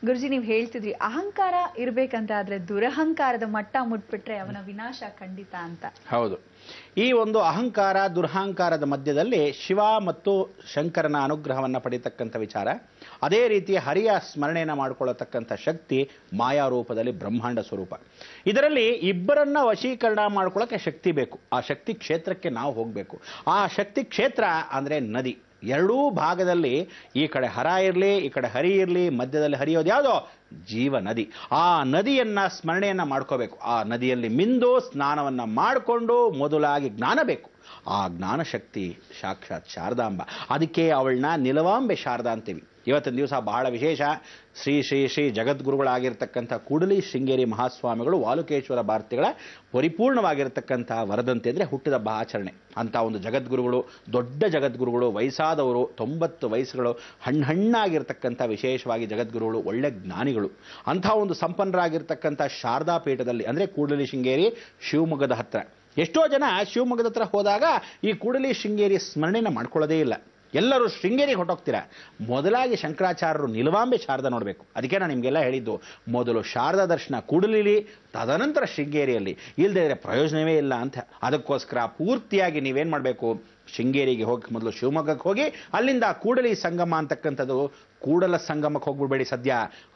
ಗುರುಜಿ ನೀವು ಹೇಳ್ತಿದ್ರಿ ಅಹಂಕಾರ ಇರ್ಬೇಕಂತ ಆದ್ರೆ ದುರಹಂಕಾರದ ಮಟ್ಟ ಮುಟ್ಬಿಟ್ರೆ ಅವನ ವಿನಾಶ ಖಂಡಿತ ಅಂತ. ಹೌದು. ಈ ಒಂದು ಅಹಂಕಾರ ದುರಹಂಕಾರದ ಮಧ್ಯದಲ್ಲಿ ಶಿವ ಮತ್ತು ಶಂಕರನ ಅನುಗ್ರಹವನ್ನು ಪಡೆಯತಕ್ಕಂಥ ವಿಚಾರ, ಅದೇ ರೀತಿ ಹರಿಯ ಸ್ಮರಣೆಯನ್ನು ಮಾಡಿಕೊಳ್ಳತಕ್ಕಂಥ ಶಕ್ತಿ ಮಾಯಾ ರೂಪದಲ್ಲಿ ಬ್ರಹ್ಮಾಂಡ ಸ್ವರೂಪ. ಇದರಲ್ಲಿ ಇಬ್ಬರನ್ನ ವಶೀಕರಣ ಮಾಡ್ಕೊಳ್ಳೋಕೆ ಶಕ್ತಿ ಬೇಕು. ಆ ಶಕ್ತಿ ಕ್ಷೇತ್ರಕ್ಕೆ ನಾವು ಹೋಗಬೇಕು. ಆ ಶಕ್ತಿ ಕ್ಷೇತ್ರ ಅಂದರೆ ನದಿ. ಎರಡೂ ಭಾಗದಲ್ಲಿ ಈ ಕಡೆ ಹರ ಇರಲಿ, ಈ ಕಡೆ ಹರಿ ಇರಲಿ, ಮಧ್ಯದಲ್ಲಿ ಹರಿಯೋದು ಯಾವುದೋ ಜೀವ ನದಿ. ಆ ನದಿಯನ್ನ ಸ್ಮರಣೆಯನ್ನ ಮಾಡ್ಕೋಬೇಕು. ಆ ನದಿಯಲ್ಲಿ ಮಿಂದು ಸ್ನಾನವನ್ನ ಮಾಡಿಕೊಂಡು ಮೊದಲಾಗಿ ಜ್ಞಾನ ಬೇಕು. ಆ ಜ್ಞಾನ ಶಕ್ತಿ ಸಾಕ್ಷಾತ್ ಶಾರದಾಂಬ. ಅದಕ್ಕೆ ಅವಳನ್ನ ನಿಲವಾಂಬೆ ಶಾರದಾ ಅಂತೀವಿ. ಇವತ್ತಿನ ದಿವಸ ಬಹಳ ವಿಶೇಷ. ಶ್ರೀ ಶ್ರೀ ಶ್ರೀ ಜಗದ್ಗುರುಗಳಾಗಿರ್ತಕ್ಕಂಥ ಕೂಡಲಿ ಶೃಂಗೇರಿ ಮಹಾಸ್ವಾಮಿಗಳು ವಾಲುಕೇಶ್ವರ ಭಾರತಿಗಳ ಪರಿಪೂರ್ಣವಾಗಿರ್ತಕ್ಕಂಥ ವರದಂತೆ ಅಂದರೆ ಹುಟ್ಟಿದಬ್ಬ ಆಚರಣೆ. ಅಂಥ ಒಂದು ಜಗದ್ಗುರುಗಳು, ದೊಡ್ಡ ಜಗದ್ಗುರುಗಳು, ವಯಸ್ಸಾದವರು, 90 ವಯಸ್ಸುಗಳು, ಹಣ್ಣಾಗಿರ್ತಕ್ಕಂಥ ವಿಶೇಷವಾಗಿ ಜಗದ್ಗುರುಗಳು, ಒಳ್ಳೆ ಜ್ಞಾನಿಗಳು. ಅಂಥ ಒಂದು ಸಂಪನ್ನರಾಗಿರ್ತಕ್ಕಂಥ ಶಾರದಾ ಪೀಠದಲ್ಲಿ ಅಂದರೆ ಕೂಡಲಿ ಶೃಂಗೇರಿ ಶಿವಮೊಗ್ಗದ ಹತ್ರ. ಎಷ್ಟೋ ಜನ ಶಿವಮೊಗ್ಗದ ಹತ್ರ ಹೋದಾಗ ಈ ಕೂಡಲಿ ಶೃಂಗೇರಿ ಸ್ಮರಣೆನ ಮಾಡ್ಕೊಳ್ಳೋದೇ ಇಲ್ಲ. ಎಲ್ಲರೂ ಶೃಂಗೇರಿಗೆ ಹೊಟ್ಟೋಗ್ತೀರಾ. ಮೊದಲಾಗಿ ಶಂಕರಾಚಾರ್ಯರು ನಿಲವಾಂಬೆ ಶಾರದಾ ನೋಡಬೇಕು. ಅದಕ್ಕೆ ನಾನು ನಿಮಗೆಲ್ಲ ಹೇಳಿದ್ದು, ಮೊದಲು ಶಾರದಾ ದರ್ಶನ ಕೂಡಲಿಲಿ, ತದನಂತರ ಶೃಂಗೇರಿಯಲ್ಲಿ. ಇಲ್ಲದೇ ಇದ್ರೆ ಪ್ರಯೋಜನವೇ ಇಲ್ಲ ಅಂತ. ಅದಕ್ಕೋಸ್ಕರ ಪೂರ್ತಿಯಾಗಿ ನೀವೇನು ಮಾಡಬೇಕು, ಶೃಂಗೇರಿಗೆ ಹೋಗಿ ಮೊದಲು ಶಿವಮೊಗ್ಗಕ್ಕೆ ಹೋಗಿ ಅಲ್ಲಿಂದ ಕೂಡಲಿ ಸಂಗಮ ಅಂತಕ್ಕಂಥದ್ದು, ಕೂಡಲ ಸಂಗಮಕ್ಕೆ ಹೋಗ್ಬಿಡ್ಬೇಡಿ ಸದ್ಯ.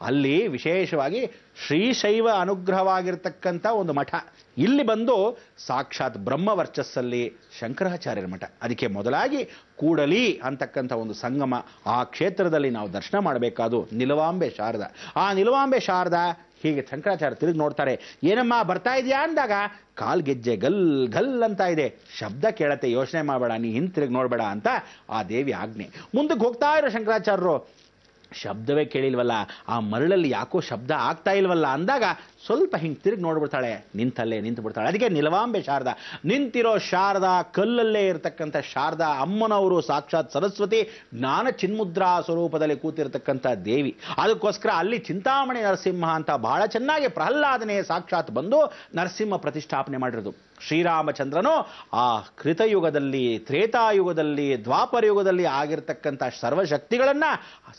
ಅಲ್ಲಿ ವಿಶೇಷವಾಗಿ ಶ್ರೀಶೈವ ಅನುಗ್ರಹವಾಗಿರ್ತಕ್ಕಂಥ ಒಂದು ಮಠ. ಇಲ್ಲಿ ಬಂದು ಸಾಕ್ಷಾತ್ ಬ್ರಹ್ಮ ವರ್ಚಸ್ಸಲ್ಲಿ ಶಂಕರಾಚಾರ್ಯರ ಮಠ. ಅದಕ್ಕೆ ಮೊದಲಾಗಿ ಕೂಡಲಿ ಅಂತಕ್ಕಂಥ ಒಂದು ಸಂಗಮ, ಆ ಕ್ಷೇತ್ರದಲ್ಲಿ ನಾವು ದರ್ಶನ ಮಾಡಬೇಕಾದು ನಿಲವಾಂಬೆ ಶಾರದಾ. ಆ ನಿಲವಾಂಬೆ ಶಾರದಾ ಹೀಗೆ ಶಂಕರಾಚಾರ್ಯ ತಿರುಗಿ ನೋಡ್ತಾರೆ. ಏನಮ್ಮ ಬರ್ತಾ ಇದೆಯಾ ಅಂದಾಗ ಕಾಲ್ಗೆಜ್ಜೆ ಗಲ್ ಗಲ್ ಅಂತ ಇದೆ. ಶಬ್ದ ಕೇಳತ್ತೆ, ಯೋಚನೆ ಮಾಡಬೇಡ, ನೀ ಹಿಂತಿರುಗಿ ನೋಡಬೇಡ ಅಂತ ಆ ದೇವಿ ಆಜ್ಞೆ. ಮುಂದಕ್ಕೆ ಹೋಗ್ತಾ ಇರೋ ಶಂಕರಾಚಾರ್ಯರು ಶಬ್ದವೇ ಕೇಳಿಲ್ವಲ್ಲ, ಆ ಮರಳಲ್ಲಿ ಯಾಕೋ ಶಬ್ದ ಆಗ್ತಾ ಇಲ್ವಲ್ಲ ಅಂದಾಗ ಸ್ವಲ್ಪ ಹಿಂಗೆ ತಿರುಗಿ ನೋಡ್ಬಿಡ್ತಾಳೆ, ನಿಂತಲ್ಲೇ ನಿಂತು ಬಿಡ್ತಾಳೆ. ಅದಕ್ಕೆ ನಿಲವಾಂಬೆ ಶಾರದಾ. ನಿಂತಿರೋ ಶಾರದಾ, ಕಲ್ಲಲ್ಲೇ ಇರತಕ್ಕಂಥ ಶಾರದಾ ಅಮ್ಮನವರು ಸಾಕ್ಷಾತ್ ಸರಸ್ವತಿ ಜ್ಞಾನ ಚಿನ್ಮುದ್ರಾ ಸ್ವರೂಪದಲ್ಲಿ ಕೂತಿರ್ತಕ್ಕಂಥ ದೇವಿ. ಅದಕ್ಕೋಸ್ಕರ ಅಲ್ಲಿ ಚಿಂತಾಮಣಿ ನರಸಿಂಹ ಅಂತ ಬಹಳ ಚೆನ್ನಾಗಿ ಪ್ರಹ್ಲಾದನೆ ಸಾಕ್ಷಾತ್ ಬಂದು ನರಸಿಂಹ ಪ್ರತಿಷ್ಠಾಪನೆ ಮಾಡಿರೋದು. ಶ್ರೀರಾಮಚಂದ್ರನು ಆ ಕೃತಯುಗದಲ್ಲಿ, ತ್ರೇತಾಯುಗದಲ್ಲಿ, ದ್ವಾಪರ ಯುಗದಲ್ಲಿ ಆಗಿರ್ತಕ್ಕಂಥ ಸರ್ವಶಕ್ತಿಗಳನ್ನು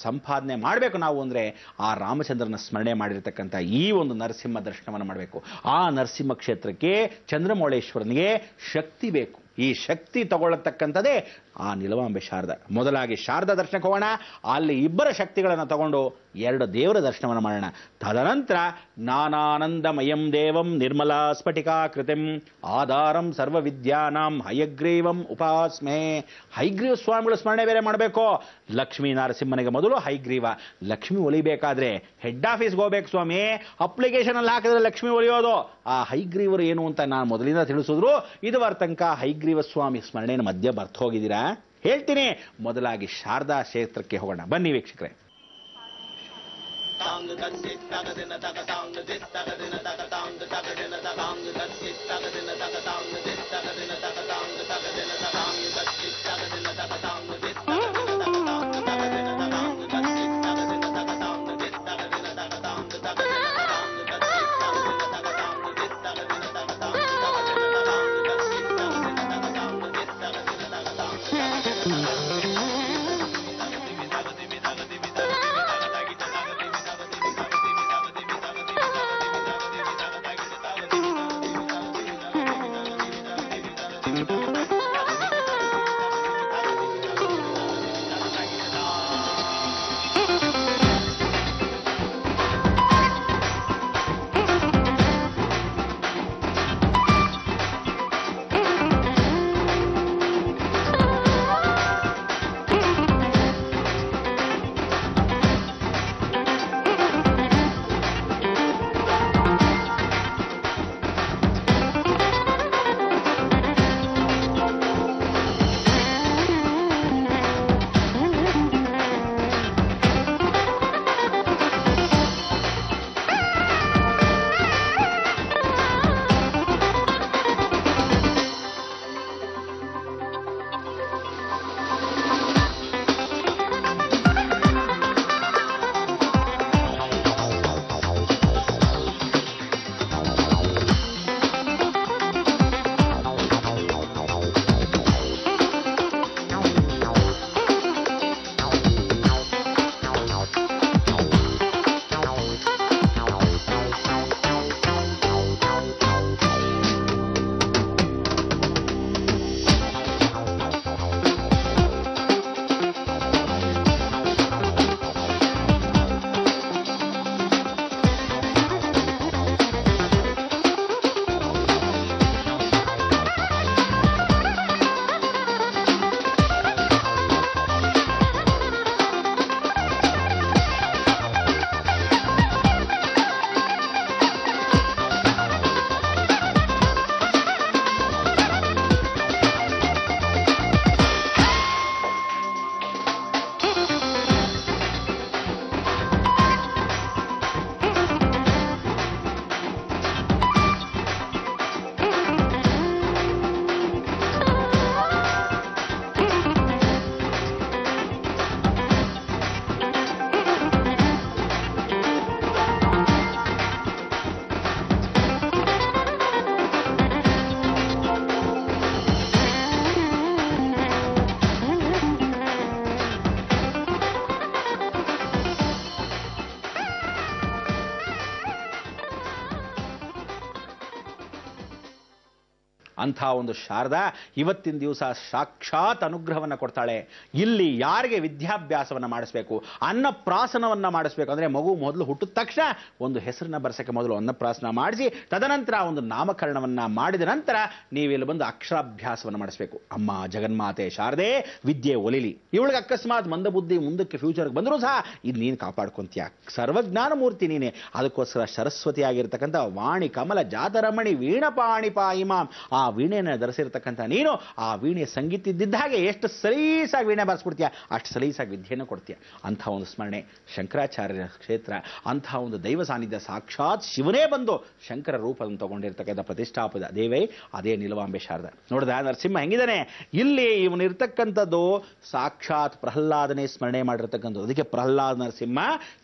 ಸಂಪಾದನೆ ಮಾಡಬೇಕು ನಾವು ಅಂದರೆ ಆ ರಾಮಚಂದ್ರನ ಸ್ಮರಣೆ ಮಾಡಿರ್ತಕ್ಕಂಥ ಈ ಒಂದು ನರಸಿಂಹ ದರ್ಶನವನ್ನು ಮಾಡಬೇಕು. ಆ ನರಸಿಂಹ ಕ್ಷೇತ್ರಕ್ಕೆ ಚಂದ್ರಮೌಳೇಶ್ವರನಿಗೆ ಶಕ್ತಿ ಬೇಕು. ಈ ಶಕ್ತಿ ತಗೊಳ್ಳತಕ್ಕಂಥದ್ದೇ ಆ ನಿಲವಾಂಬೆ ಶಾರದಾ. ಮೊದಲಾಗಿ ಶಾರದಾ ದರ್ಶನಕ್ಕೆ ಹೋಗೋಣ. ಅಲ್ಲಿ ಇಬ್ಬರ ಶಕ್ತಿಗಳನ್ನು ತಗೊಂಡು 2 ದೇವರ ದರ್ಶನವನ್ನು ಮಾಡೋಣ. ತದನಂತರ ಜ್ಞಾನಾನಂದಮಯಂ ದೇವಂ ನಿರ್ಮಲಾ ಸ್ಫಟಿಕಾಕೃತಿಂ ಆಧಾರಂ ಸರ್ವವಿದ್ಯಾನಾಂ ಹಯಗ್ರೀವಂ ಉಪಾಸ್ಮೆ. ಹೈಗ್ರೀವ ಸ್ವಾಮಿಗಳು ಸ್ಮರಣೆ ಬೇರೆ ಮಾಡಬೇಕು. ಲಕ್ಷ್ಮೀ ನರಸಿಂಹನಿಗೆ ಮೊದಲು ಹೈಗ್ರೀವ. ಲಕ್ಷ್ಮಿ ಒಲಿಬೇಕಾದ್ರೆ ಹೆಡ್ ಆಫೀಸ್ಗೆ ಹೋಗ್ಬೇಕು ಸ್ವಾಮಿ. ಅಪ್ಲಿಕೇಶನ್ ಅಲ್ಲಿ ಹಾಕಿದ್ರೆ ಲಕ್ಷ್ಮಿ ಒಲಿಯೋದು. ಆ ಹೈಗ್ರೀವರು ಏನು ಅಂತ ನಾನು ಮೊದಲಿಂದ ತಿಳಿಸಿದ್ರು. ಇದುವರ ತನಕ ಹೈಗ್ರೀವ ಸ್ವಾಮಿ ಸ್ಮರಣೆಯನ್ನು ಮಧ್ಯ ಬರ್ತ ಹೋಗಿದ್ದೀರಾ? ಹೇಳ್ತೀನಿ. ಮೊದಲಾಗಿ ಶಾರದಾ ಕ್ಷೇತ್ರಕ್ಕೆ ಹೋಗೋಣ, ಬನ್ನಿ ವೀಕ್ಷಕರೇ. ಅಂಥ ಒಂದು ಶಾರದಾ ಇವತ್ತಿನ ದಿವಸ ಸಾಕ್ಷಾತ್ ಅನುಗ್ರಹವನ್ನು ಕೊಡ್ತಾಳೆ. ಇಲ್ಲಿ ಯಾರಿಗೆ ವಿದ್ಯಾಭ್ಯಾಸವನ್ನು ಮಾಡಿಸ್ಬೇಕು, ಅನ್ನಪ್ರಾಸನವನ್ನು ಮಾಡಿಸ್ಬೇಕು ಅಂದರೆ ಮಗು ಮೊದಲು ಹುಟ್ಟಿದ ತಕ್ಷಣ ಒಂದು ಹೆಸರನ್ನ ಬರ್ಸಕ್ಕೆ ಮೊದಲು ಅನ್ನಪ್ರಾಸನ ಮಾಡಿಸಿ ತದನಂತರ ಒಂದು ನಾಮಕರಣವನ್ನು ಮಾಡಿದ ನಂತರ ನೀವಿಲ್ಲಿ ಬಂದು ಅಕ್ಷರಾಭ್ಯಾಸವನ್ನು ಮಾಡಿಸ್ಬೇಕು. ಅಮ್ಮ ಜಗನ್ಮಾತೆ ಶಾರದೆ ವಿದ್ಯೆ ಒಲಿಲಿ, ಇವಳಿಗೆ ಅಕಸ್ಮಾತ್ ಮಂದಬುದ್ಧಿ ಮುಂದಕ್ಕೆ ಫ್ಯೂಚರ್ಗೆ ಬಂದರೂ ಸಹ ಇದು ನೀನು ಕಾಪಾಡ್ಕೊಂತೀಯ, ಸರ್ವಜ್ಞಾನ ಮೂರ್ತಿ ನೀನೆ. ಅದಕ್ಕೋಸ್ಕರ ಸರಸ್ವತಿ ಆಗಿರ್ತಕ್ಕಂಥ ವಾಣಿ ಕಮಲ ಜಾತರಮಣಿ ವೀಣಪಾಣಿ ಪಾಯಿಮಾಂ, ಆ ವೀಣೆಯನ್ನು ಧರಿಸಿರ್ತಕ್ಕಂಥ ನೀನು ಆ ವೀಣೆ ಸಂಗೀತ ಇದ್ದಿದ್ದ ಹಾಗೆ ಎಷ್ಟು ಸಲೀಸಾಗಿ ವೀಣೆ ಬಾರಿಸ್ಬಿಡ್ತೀಯ, ಅಷ್ಟು ಸಲೀಸಾಗಿ ವಿದ್ಯೆಯನ್ನು ಕೊಡ್ತೀಯ. ಅಂಥ ಒಂದು ಸ್ಮರಣೆ ಶಂಕರಾಚಾರ್ಯರ ಕ್ಷೇತ್ರ, ಅಂಥ ಒಂದು ದೈವ ಸಾನ್ನಿಧ್ಯ, ಸಾಕ್ಷಾತ್ ಶಿವನೇ ಬಂದು ಶಂಕರ ರೂಪವನ್ನು ತಗೊಂಡಿರ್ತಕ್ಕಂಥ ಪ್ರತಿಷ್ಠಾಪದ ದೇವೇ ಅದೇ ನಿಲುವಾಂಬೆ ಶಾರದಾ. ನೋಡಿದ ನರಸಿಂಹ ಹೆಂಗಿದ್ದಾನೆ, ಇಲ್ಲಿ ಇವನಿರ್ತಕ್ಕಂಥದ್ದು ಸಾಕ್ಷಾತ್ ಪ್ರಹ್ಲಾದನೇ ಸ್ಮರಣೆ ಮಾಡಿರ್ತಕ್ಕಂಥದ್ದು. ಅದಕ್ಕೆ ಪ್ರಹ್ಲಾದ ನರಸಿಂಹ,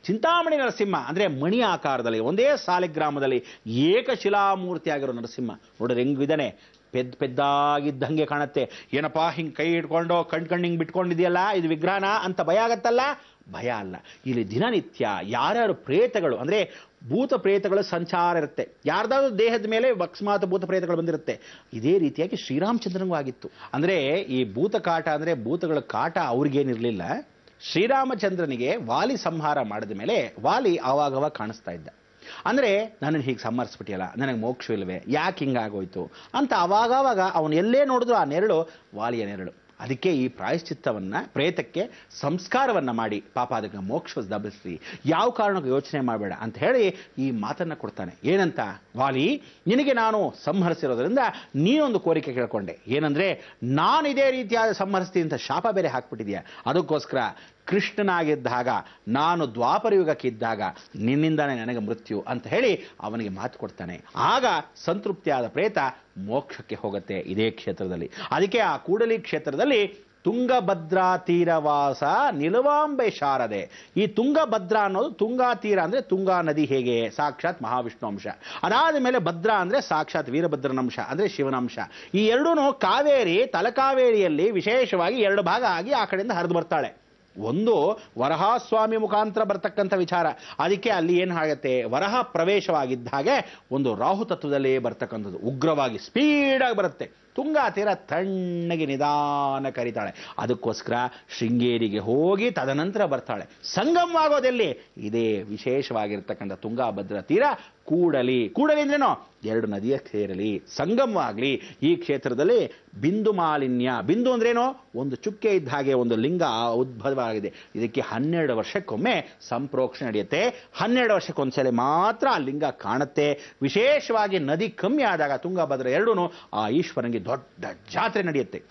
ಚಿಂತಾಮಣಿ ನರಸಿಂಹ ಅಂದರೆ ಮಣಿ ಆಕಾರದಲ್ಲಿ ಒಂದೇ ಸಾಲಿಗ್ರಾಮದಲ್ಲಿ ಏಕಶಿಲಾಮೂರ್ತಿ ಆಗಿರೋ ನರಸಿಂಹ. ನೋಡಿದ್ರೆ ಹೆಂಗಿದ್ದಾನೆ, ಪೆದ್ದಾಗಿದ್ದಂಗೆ ಕಾಣುತ್ತೆ. ಏನಪ್ಪಾ ಹಿಂಗೆ ಕೈ ಇಟ್ಕೊಂಡು ಕಣ್ಣಿಂಗ್ ಬಿಟ್ಕೊಂಡಿದೆಯಲ್ಲ ಇದು ವಿಗ್ರಹನ ಅಂತ ಭಯ ಆಗತ್ತಲ್ಲ? ಭಯ ಅಲ್ಲ. ಇಲ್ಲಿ ದಿನನಿತ್ಯ ಯಾರ್ಯಾರು ಪ್ರೇತಗಳು ಅಂದರೆ ಭೂತ ಪ್ರೇತಗಳ ಸಂಚಾರ ಇರುತ್ತೆ, ಯಾರ್ದಾದ್ರೂ ದೇಹದ ಮೇಲೆ ಅಕಸ್ಮಾತ್ ಭೂತ ಪ್ರೇತಗಳು ಬಂದಿರುತ್ತೆ. ಇದೇ ರೀತಿಯಾಗಿ ಶ್ರೀರಾಮಚಂದ್ರನಿಗೂ ಆಗಿತ್ತು. ಅಂದರೆ ಈ ಭೂತ ಕಾಟ ಅಂದರೆ ಭೂತಗಳ ಕಾಟ ಅವ್ರಿಗೇನಿರಲಿಲ್ಲ. ಶ್ರೀರಾಮಚಂದ್ರನಿಗೆ ವಾಲಿ ಸಂಹಾರ ಮಾಡಿದ ಮೇಲೆ ವಾಲಿ ಆವಾಗವಾಗ ಕಾಣಿಸ್ತಾ ಇದ್ದ. ಅಂದರೆ ನನ್ನನ್ನು ಹೀಗೆ ಸಂಹರಿಸ್ಬಿಟ್ಟಿಯಲ್ಲ, ನನಗೆ ಮೋಕ್ಷವಿಲ್ವೇ, ಯಾಕೆ ಹಿಂಗಾಗೋಯ್ತು ಅಂತ ಅವಾಗವಾಗ ಅವನು ಎಲ್ಲೇ ನೋಡಿದ್ರು ಆ ನೆರಳು ವಾಲಿಯ ನೆರಳು. ಅದಕ್ಕೆ ಈ ಪ್ರಾಯಶ್ಚಿತ್ತವನ್ನು ಪ್ರೇತಕ್ಕೆ ಸಂಸ್ಕಾರವನ್ನು ಮಾಡಿ ಪಾಪ ಅದಕ್ಕೆ ಮೋಕ್ಷ ದಬಿಸ್ರಿ, ಯಾವ ಕಾರಣಕ್ಕೂ ಯೋಚನೆ ಮಾಡಬೇಡ ಅಂತ ಹೇಳಿ ಈ ಮಾತನ್ನು ಕೊಡ್ತಾನೆ. ಏನಂತ, ವಾಲಿ ನಿನಗೆ ನಾನು ಸಂಹರಿಸಿರೋದ್ರಿಂದ ನೀನೊಂದು ಕೋರಿಕೆ ಕೇಳ್ಕೊಂಡೆ. ಏನಂದರೆ ನಾನು ಇದೇ ರೀತಿಯಾದ ಸಂಹರಿಸ್ತೀನಿ ಅಂತ ಶಾಪ ಬೇರೆ ಹಾಕ್ಬಿಟ್ಟಿದ್ಯಾ, ಅದಕ್ಕೋಸ್ಕರ ಕೃಷ್ಣನಾಗಿದ್ದಾಗ ನಾನು ದ್ವಾಪರಯುಗಕ್ಕಿದ್ದಾಗ ನಿನ್ನಿಂದಾನೇ ನನಗೆ ಮೃತ್ಯು ಅಂತ ಹೇಳಿ ಅವನಿಗೆ ಮಾತು ಕೊಡ್ತಾನೆ. ಆಗ ಸಂತೃಪ್ತಿಯಾದ ಪ್ರೇತ ಮೋಕ್ಷಕ್ಕೆ ಹೋಗುತ್ತೆ ಇದೇ ಕ್ಷೇತ್ರದಲ್ಲಿ. ಅದಕ್ಕೆ ಆ ಕೂಡಲಿ ಕ್ಷೇತ್ರದಲ್ಲಿ ತುಂಗಭದ್ರಾ ತೀರವಾಸ ನಿಲುವಾಂಬೆ ಶಾರದೆ. ಈ ತುಂಗಭದ್ರಾ ಅನ್ನೋದು ತುಂಗಾ ತೀರ ಅಂದರೆ ತುಂಗಾ ನದಿ ಹೇಗೆ ಸಾಕ್ಷಾತ್ ಮಹಾವಿಷ್ಣು ಅಂಶ, ಅದಾದ ಮೇಲೆ ಭದ್ರಾ ಅಂದರೆ ಸಾಕ್ಷಾತ್ ವೀರಭದ್ರನಂಶ ಅಂದರೆ ಶಿವನಂಶ. ಈ ಎರಡೂ ಕಾವೇರಿ ತಲಕಾವೇರಿಯಲ್ಲಿ ವಿಶೇಷವಾಗಿ ಎರಡು ಭಾಗ ಆಗಿ ಆ ಕಡೆಯಿಂದ ಹರಿದು ಬರ್ತಾಳೆ. ಒಂದು ವರಹಾಸ್ವಾಮಿ ಮುಖಾಂತರ ಬರ್ತಕ್ಕಂಥ ವಿಚಾರ. ಅದಕ್ಕೆ ಅಲ್ಲಿ ಏನು ಆಗುತ್ತೆ, ವರಹ ಪ್ರವೇಶವಾಗಿದ್ದ ಹಾಗೆ ಒಂದು ರಾಹು ತತ್ವದಲ್ಲೇ ಬರ್ತಕ್ಕಂಥದ್ದು, ಉಗ್ರವಾಗಿ ಸ್ಪೀಡಾಗಿ ಬರುತ್ತೆ. ತುಂಗಾ ತೀರ ತಣ್ಣಗೆ ನಿಧಾನ ಕರೀತಾಳೆ. ಅದಕ್ಕೋಸ್ಕರ ಶೃಂಗೇರಿಗೆ ಹೋಗಿ ತದನಂತರ ಬರ್ತಾಳೆ. ಸಂಗಮವಾಗೋದೆಲ್ಲಿ ಇದೇ ವಿಶೇಷವಾಗಿರ್ತಕ್ಕಂಥ ತುಂಗಾಭದ್ರಾ ತೀರ ಕೂಡಲಿ. ಕೂಡಲಿ ಅಂದ್ರೇನೋ ಎರಡು ನದಿಯ ಸೇರಲಿ, ಸಂಗಮವಾಗಲಿ. ಈ ಕ್ಷೇತ್ರದಲ್ಲಿ ಬಿಂದು ಮಾಲಿನ್ಯ, ಬಿಂದು ಅಂದ್ರೇನೋ ಒಂದು ಚುಕ್ಕೆ ಇದ್ದ ಹಾಗೆ ಒಂದು ಲಿಂಗ ಉದ್ಭವವಾಗಿದೆ. ಇದಕ್ಕೆ 12 ವರ್ಷಕ್ಕೊಮ್ಮೆ ಸಂಪ್ರೋಕ್ಷಣೆ ನಡೆಯುತ್ತೆ. 12 ವರ್ಷಕ್ಕೊಂದ್ಸಲ ಮಾತ್ರ ಆ ಲಿಂಗ ಕಾಣುತ್ತೆ. ವಿಶೇಷವಾಗಿ ನದಿ ಕಮ್ಮಿ ಆದಾಗ ತುಂಗಭದ್ರಾ ಎರಡೂ ಆ ಈಶ್ವರನಿಗೆ ದೊಡ್ಡ ಜಾತ್ರೆ ನಡೆಯುತ್ತೆ.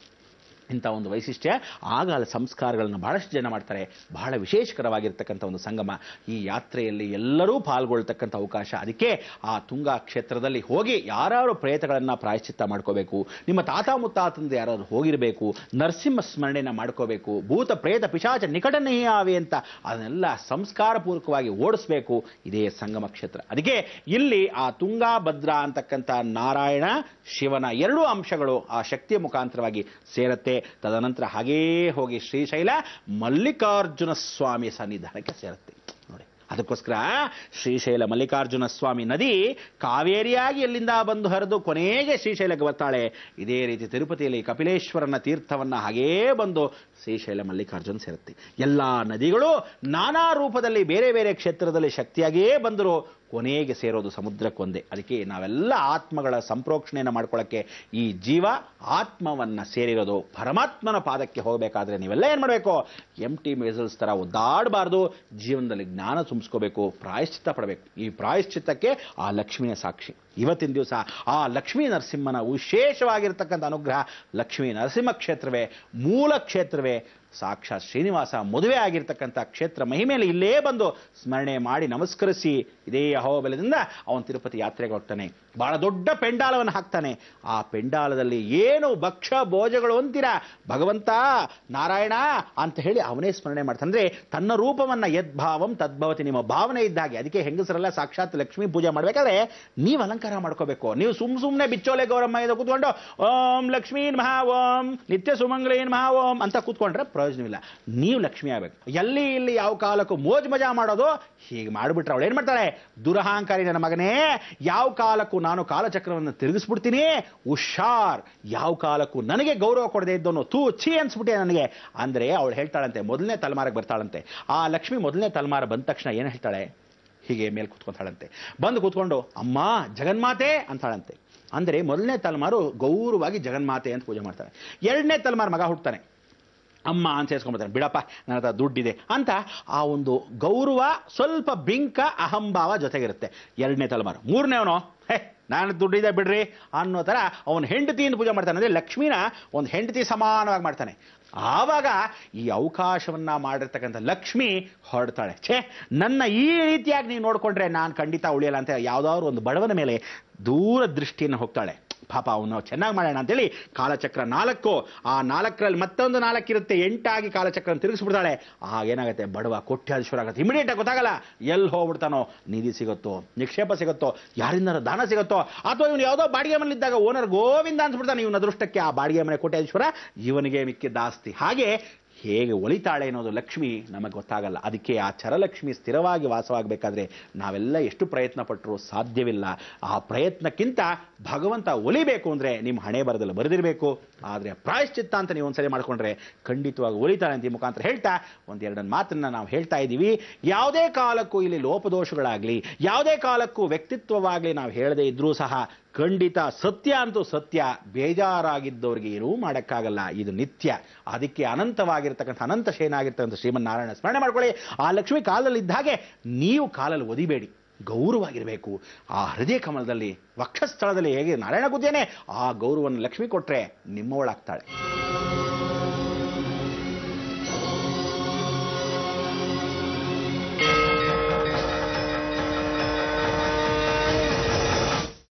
ಇಂಥ ಒಂದು ವೈಶಿಷ್ಟ್ಯ. ಆಗ ಅಲ್ಲಿ ಸಂಸ್ಕಾರಗಳನ್ನು ಬಹಳಷ್ಟು ಜನ ಮಾಡ್ತಾರೆ. ಬಹಳ ವಿಶೇಷಕರವಾಗಿರ್ತಕ್ಕಂಥ ಒಂದು ಸಂಗಮ. ಈ ಯಾತ್ರೆಯಲ್ಲಿ ಎಲ್ಲರೂ ಪಾಲ್ಗೊಳ್ತಕ್ಕಂಥ ಅವಕಾಶ. ಅದಕ್ಕೆ ಆ ತುಂಗಾ ಕ್ಷೇತ್ರದಲ್ಲಿ ಹೋಗಿ ಯಾರು ಪ್ರೇತಗಳನ್ನು ಪ್ರಾಯಶ್ಚಿತ್ತ ಮಾಡ್ಕೋಬೇಕು, ನಿಮ್ಮ ತಾತ ಮುತ್ತಾತಂದು ಯಾರಾದ್ರು ಹೋಗಿರಬೇಕು, ನರಸಿಂಹ ಸ್ಮರಣೆಯನ್ನು ಮಾಡ್ಕೋಬೇಕು, ಭೂತ ಪ್ರೇತ ಪಿಶಾಚ ನಿಕಟನೀಯಾವೆ ಅಂತ ಅದನ್ನೆಲ್ಲ ಸಂಸ್ಕಾರಪೂರ್ವಕವಾಗಿ ಓಡಿಸ್ಬೇಕು ಇದೇ ಸಂಗಮ ಕ್ಷೇತ್ರ. ಅದಕ್ಕೆ ಇಲ್ಲಿ ಆ ತುಂಗಾಭದ್ರಾ ಅಂತಕ್ಕಂಥ ನಾರಾಯಣ ಶಿವನ ಎರಡೂ ಅಂಶಗಳು ಆ ಶಕ್ತಿಯ ಮುಖಾಂತರವಾಗಿ ಸೇರುತ್ತೆ. ತದನಂತರ ಹಾಗೇ ಹೋಗಿ ಶ್ರೀಶೈಲ ಮಲ್ಲಿಕಾರ್ಜುನ ಸ್ವಾಮಿ ಸನ್ನಿಧಾನಕ್ಕೆ ಸೇರುತ್ತೆ. ನೋಡಿ, ಅದಕ್ಕೋಸ್ಕರ ಶ್ರೀಶೈಲ ಮಲ್ಲಿಕಾರ್ಜುನ ಸ್ವಾಮಿ ನದಿ ಕಾವೇರಿಯಾಗಿ ಎಲ್ಲಿಂದ ಬಂದು ಹರಿದು ಕೊನೆಗೆ ಶ್ರೀಶೈಲಕ್ಕೆ ಬರ್ತಾಳೆ. ಇದೇ ರೀತಿ ತಿರುಪತಿಯಲ್ಲಿ ಕಪಿಲೇಶ್ವರನ ತೀರ್ಥವನ್ನ ಹಾಗೇ ಬಂದು ಶ್ರೀಶೈಲ ಮಲ್ಲಿಕಾರ್ಜುನ ಸೇರುತ್ತೆ. ಎಲ್ಲ ನದಿಗಳು ನಾನಾ ರೂಪದಲ್ಲಿ ಬೇರೆ ಬೇರೆ ಕ್ಷೇತ್ರದಲ್ಲಿ ಶಕ್ತಿಯಾಗಿಯೇ ಬಂದರೂ ಕೊನೆಗೆ ಸೇರೋದು ಸಮುದ್ರಕ್ಕೊಂದೇ. ಅದಕ್ಕೆ ನಾವೆಲ್ಲ ಆತ್ಮಗಳ ಸಂಪ್ರೋಕ್ಷಣೆಯನ್ನು ಮಾಡ್ಕೊಳ್ಳೋಕ್ಕೆ ಈ ಜೀವ ಆತ್ಮವನ್ನು ಸೇರಿರೋದು. ಪರಮಾತ್ಮನ ಪಾದಕ್ಕೆ ಹೋಗಬೇಕಾದ್ರೆ ನೀವೆಲ್ಲ ಏನು ಮಾಡಬೇಕು, ಎಂಟಿ ಮೆಸಲ್ಸ್ ಥರ ಒದ್ದಾಡಬಾರ್ದು, ಜೀವನದಲ್ಲಿ ಜ್ಞಾನ ತುಂಬಿಸ್ಕೋಬೇಕು, ಪ್ರಾಯಶ್ಚಿತ್ತ ಪಡಬೇಕು. ಈ ಪ್ರಾಯಶ್ಚಿತ್ತಕ್ಕೆ ಆ ಲಕ್ಷ್ಮಿಯ ಸಾಕ್ಷಿ. ಇವತ್ತಿನ ದಿವಸ ಆ ಲಕ್ಷ್ಮೀ ನರಸಿಂಹನ ವಿಶೇಷವಾಗಿರ್ತಕ್ಕಂಥ ಅನುಗ್ರಹ. ಲಕ್ಷ್ಮೀ ನರಸಿಂಹ ಕ್ಷೇತ್ರವೇ ಮೂಲ ಕ್ಷೇತ್ರವೇ. ಸಾಕ್ಷಾತ್ ಶ್ರೀನಿವಾಸ ಮದುವೆ ಆಗಿರ್ತಕ್ಕಂಥ ಕ್ಷೇತ್ರ ಮಹಿಮೆಯಲ್ಲಿ ಇಲ್ಲೇ ಬಂದು ಸ್ಮರಣೆ ಮಾಡಿ ನಮಸ್ಕರಿಸಿ ಇದೇ ಅಹೋಬಲದಿಂದ ಅವನು ತಿರುಪತಿ ಯಾತ್ರೆಗೆ ಹೋಗ್ತಾನೆ. ಬಹಳ ದೊಡ್ಡ ಪೆಂಡಾಲವನ್ನು ಹಾಕ್ತಾನೆ. ಆ ಪೆಂಡಾಲದಲ್ಲಿ ಏನು ಭಕ್ಷ್ಯ ಭೋಜಗಳು ಅಂತೀರಾ, ಭಗವಂತ ನಾರಾಯಣ ಅಂತ ಹೇಳಿ ಅವನೇ ಸ್ಮರಣೆ ಮಾಡ್ತಾನೆ. ಅಂದ್ರೆ ತನ್ನ ರೂಪವನ್ನ ಯದ್ಭಾವಂ ತದ್ಭವತಿ, ನಿಮ್ಮ ಭಾವನೆ ಇದ್ದಾಗೆ. ಅದಕ್ಕೆ ಹೆಂಗಸರೆಲ್ಲ ಸಾಕ್ಷಾತ್ ಲಕ್ಷ್ಮೀ ಪೂಜೆ ಮಾಡ್ಬೇಕಾದ್ರೆ ನೀವು ಅಲಂಕಾರ ಮಾಡ್ಕೋಬೇಕು. ನೀವು ಸುಮ್ಮನೆ ಬಿಚ್ಚೋಲೆ ಗೌರಮ್ಮ ಕೂತ್ಕೊಂಡು ಓಂ ಲಕ್ಷ್ಮೀ ಮಹಾ ಓಂ ನಿತ್ಯ ಸುಮಂಗಳೇನ್ ಮಹಾ ಓಂ ಅಂತ ಕೂತ್ಕೊಂಡ್ರೆ ಪ್ರಯೋಜನವಿಲ್ಲ. ನೀವು ಲಕ್ಷ್ಮಿ ಆಗಬೇಕು. ಎಲ್ಲಿ ಇಲ್ಲಿ ಯಾವ ಕಾಲಕ್ಕೂ ಮೋಜು ಮಜಾ ಮಾಡೋದು, ಹೀಗೆ ಮಾಡಿಬಿಟ್ರೆ ಅವಳು ಏನು ಮಾಡ್ತಾಳೆ, ದುರಹಂಕಾರಿ ನನ್ನ ಮಗನೇ, ಯಾವ ಕಾಲಕ್ಕೂ ನಾನು ಕಾಲಚಕ್ರವನ್ನು ತಿರುಗಿಸ್ಬಿಡ್ತೀನಿ, ಹುಷಾರ್, ಯಾವ ಕಾಲಕ್ಕೂ ನನಗೆ ಗೌರವ ಕೊಡದೆ ಇದ್ದವನು ತೂ ಛೀ ಅನ್ಸ್ಬಿಟ್ಟೆ ನನಗೆ ಅಂದರೆ ಅವಳು ಹೇಳ್ತಾಳಂತೆ. ಮೊದಲನೇ ತಲೆಮಾರಿಗೆ ಬರ್ತಾಳಂತೆ. ಆ ಲಕ್ಷ್ಮಿ ಮೊದಲನೇ ತಲೆಮಾರ ಬಂದ ತಕ್ಷಣ ಏನು ಹೇಳ್ತಾಳೆ, ಹೀಗೆ ಮೇಲೆ ಕೂತ್ಕೊಂತಾಳಂತೆ. ಬಂದು ಕೂತ್ಕೊಂಡು ಅಮ್ಮ ಜಗನ್ಮಾತೆ ಅಂತಾಳಂತೆ. ಅಂದರೆ ಮೊದಲನೇ ತಲೆಮಾರು ಗೌರವವಾಗಿ ಜಗನ್ಮಾತೆ ಅಂತ ಪೂಜೆ ಮಾಡ್ತಾನೆ. ಎರಡನೇ ತಲೆಮಾರು ಮಗ ಹುಡ್ತಾನೆ, ಅಮ್ಮ ಅಂತ ಸೇರಿಸ್ಕೊಂಡ್ಬರ್ತಾನೆ, ಬಿಡಪ್ಪ ನನ್ನ ಹತ್ರ ದುಡ್ಡಿದೆ ಅಂತ. ಆ ಒಂದು ಗೌರವ ಸ್ವಲ್ಪ ಬಿಂಕ ಅಹಂಭಾವ ಜೊತೆಗಿರುತ್ತೆ ಎರಡನೇ ತಲೆಮಾರು. ಮೂರನೇವನು ನಾನು ದುಡ್ಡಿದೆ ಬಿಡ್ರಿ ಅನ್ನೋ ಥರ ಅವನು ಹೆಂಡತಿಯಿಂದ ಪೂಜೆ ಮಾಡ್ತಾನೆ. ಅಂದರೆ ಲಕ್ಷ್ಮಿನ ಒಂದು ಹೆಂಡತಿ ಸಮಾನವಾಗಿ ಮಾಡ್ತಾನೆ. ಆವಾಗ ಈ ಅವಕಾಶವನ್ನ ಮಾಡಿರ್ತಕ್ಕಂಥ ಲಕ್ಷ್ಮಿ ಹೊರಡ್ತಾಳೆ. ನನ್ನ ಈ ರೀತಿಯಾಗಿ ನೀವು ನೋಡಿಕೊಂಡ್ರೆ ನಾನು ಖಂಡಿತ ಉಳಿಯಲ್ಲ ಅಂತ ಯಾವುದಾದ್ರು ಒಂದು ಬಡವನ ಮೇಲೆ ದೂರ ದೃಷ್ಟಿಯನ್ನು ಹೋಗ್ತಾಳೆ. ಪಾಪ ಅವನು ಚೆನ್ನಾಗಿ ಮಾಡೋಣ ಅಂತೇಳಿ ಕಾಲಚಕ್ರ 4, ಆ 4ರಲ್ಲಿ ಮತ್ತೊಂದು 4 ಇರುತ್ತೆ, 8 ಕಾಲಚಕ್ರ ತಿರುಗಿಸ್ಬಿಡ್ತಾಳೆ. ಆಗೇನಾಗುತ್ತೆ, ಬಡವ ಕೋಟ್ಯಾಧೀಶ್ವರ ಆಗುತ್ತೆ. ಇಮಿಡಿಯೇಟ್ ಆಗಿ ಗೊತ್ತಾಗಲ್ಲ ಎಲ್ಲಿ ಹೋಗ್ಬಿಡ್ತಾನೋ, ನಿಧಿ ಸಿಗುತ್ತೋ, ನಿಕ್ಷೇಪ ಸಿಗುತ್ತೋ, ಯಾರಿಂದಾರ ದಾನ ಸಿಗುತ್ತೋ, ಅಥವಾ ಇವನು ಯಾವುದೋ ಬಾಡಿಗೆ ಮನೆಯಲ್ಲಿದ್ದಾಗ ಓನರ್ ಗೋವಿಂದ ಅನ್ಸ್ಬಿಡ್ತಾನೆ. ಇವನ ಅದೃಷ್ಟಕ್ಕೆ ಆ ಬಾಡಿಗೆ ಮನೆ ಕೋಟ್ಯಾಧೀಶ್ವರ, ಇವನಿಗೆ ಮಿಕ್ಕಿದ್ದ ಆಸ್ತಿ. ಹಾಗೆ ಹೇಗೆ ಒಲಿತಾಳೆ ಅನ್ನೋದು ಲಕ್ಷ್ಮಿ ನಮಗೆ ಗೊತ್ತಾಗಲ್ಲ. ಅದಕ್ಕೆ ಆ ಚರಲಕ್ಷ್ಮಿ ಸ್ಥಿರವಾಗಿ ವಾಸವಾಗಬೇಕಾದ್ರೆ ನಾವೆಲ್ಲ ಎಷ್ಟು ಪ್ರಯತ್ನ ಪಟ್ಟರೂ ಸಾಧ್ಯವಿಲ್ಲ. ಆ ಪ್ರಯತ್ನಕ್ಕಿಂತ ಭಗವಂತ ಒಲಿಬೇಕು ಅಂದರೆ ನಿಮ್ಮ ಹಣೆ ಬರದಲ್ಲಿ ಬರೆದಿರಬೇಕು. ಆದರೆ ಪ್ರಾಯಶ್ಚಿತ್ತ ಅಂತ ನೀವು ಒಂದ್ಸರಿ ಮಾಡಿಕೊಂಡ್ರೆ ಖಂಡಿತವಾಗಿ ಒಲಿತಾಳೆ ಅಂತ ಈ ಮುಖಾಂತರ ಹೇಳ್ತಾ ಒಂದೆರಡನ್ನು ಮಾತನ್ನು ನಾವು ಹೇಳ್ತಾ ಇದ್ದೀವಿ. ಯಾವುದೇ ಕಾಲಕ್ಕೂ ಇಲ್ಲಿ ಲೋಪದೋಷಗಳಾಗಲಿ, ಯಾವುದೇ ಕಾಲಕ್ಕೂ ವ್ಯಕ್ತಿತ್ವವಾಗಲಿ ನಾವು ಹೇಳದೇ ಇದ್ರೂ ಸಹ ಖಂಡಿತ ಸತ್ಯ ಅಂತೂ ಸತ್ಯ. ಬೇಜಾರಾಗಿದ್ದವ್ರಿಗೆ ಏನೂ ಮಾಡೋಕ್ಕಾಗಲ್ಲ, ಇದು ನಿತ್ಯ. ಅದಕ್ಕೆ ಅನಂತವಾಗಿರ್ತಕ್ಕಂಥ ಅನಂತ ಶೇನಾಗಿರ್ತಕ್ಕಂಥ ಶ್ರೀಮನ್ನಾರಾಯಣ ಸ್ಮರಣೆ ಮಾಡ್ಕೊಳ್ಳಿ. ಆ ಲಕ್ಷ್ಮಿ ಕಾಲದಲ್ಲಿದ್ದ ಹಾಗೆ ನೀವು ಕಾಲಲ್ಲಿ ಒದಿಬೇಡಿ, ಗೌರವವಾಗಿರಬೇಕು. ಆ ಹೃದಯ ಕಮಲದಲ್ಲಿ ವಕ್ಷಸ್ಥಳದಲ್ಲಿ ಹೇಗೆ ನಾರಾಯಣ ಗುದ್ದೇನೆ ಆ ಗೌರವವನ್ನು ಲಕ್ಷ್ಮಿ ಕೊಟ್ಟರೆ ನಿಮ್ಮವಳಾಗ್ತಾಳೆ.